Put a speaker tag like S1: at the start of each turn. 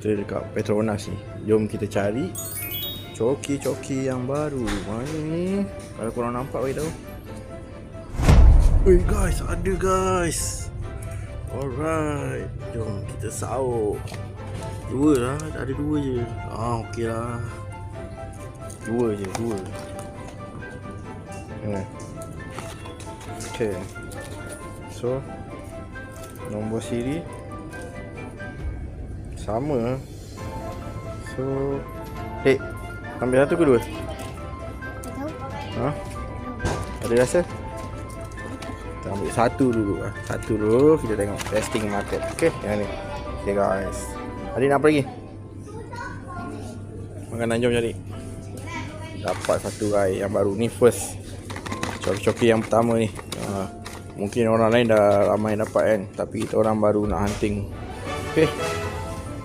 S1: Kita dekat Petronas ni. Jom kita cari coki-coki yang baru. Mana ni? Kalau korang nampak bagi tahu. Ui guys, ada guys. Alright, jom kita sahur. Dua lah, ada dua je. Okey lah. Dua je. Okay. So nombor siri sama. So ambil satu ke dua? Ada rasa? Kita ambil satu dulu. Satu dulu, kita tengok testing market. Okay, yang ni. Okay guys, adik nak apa lagi? Makanan, jom cari. Dapat satu guys yang baru ni, first coki-coki yang pertama ni. Mungkin orang lain dah ramai dapat kan, tapi kita orang baru nak hunting. Okay.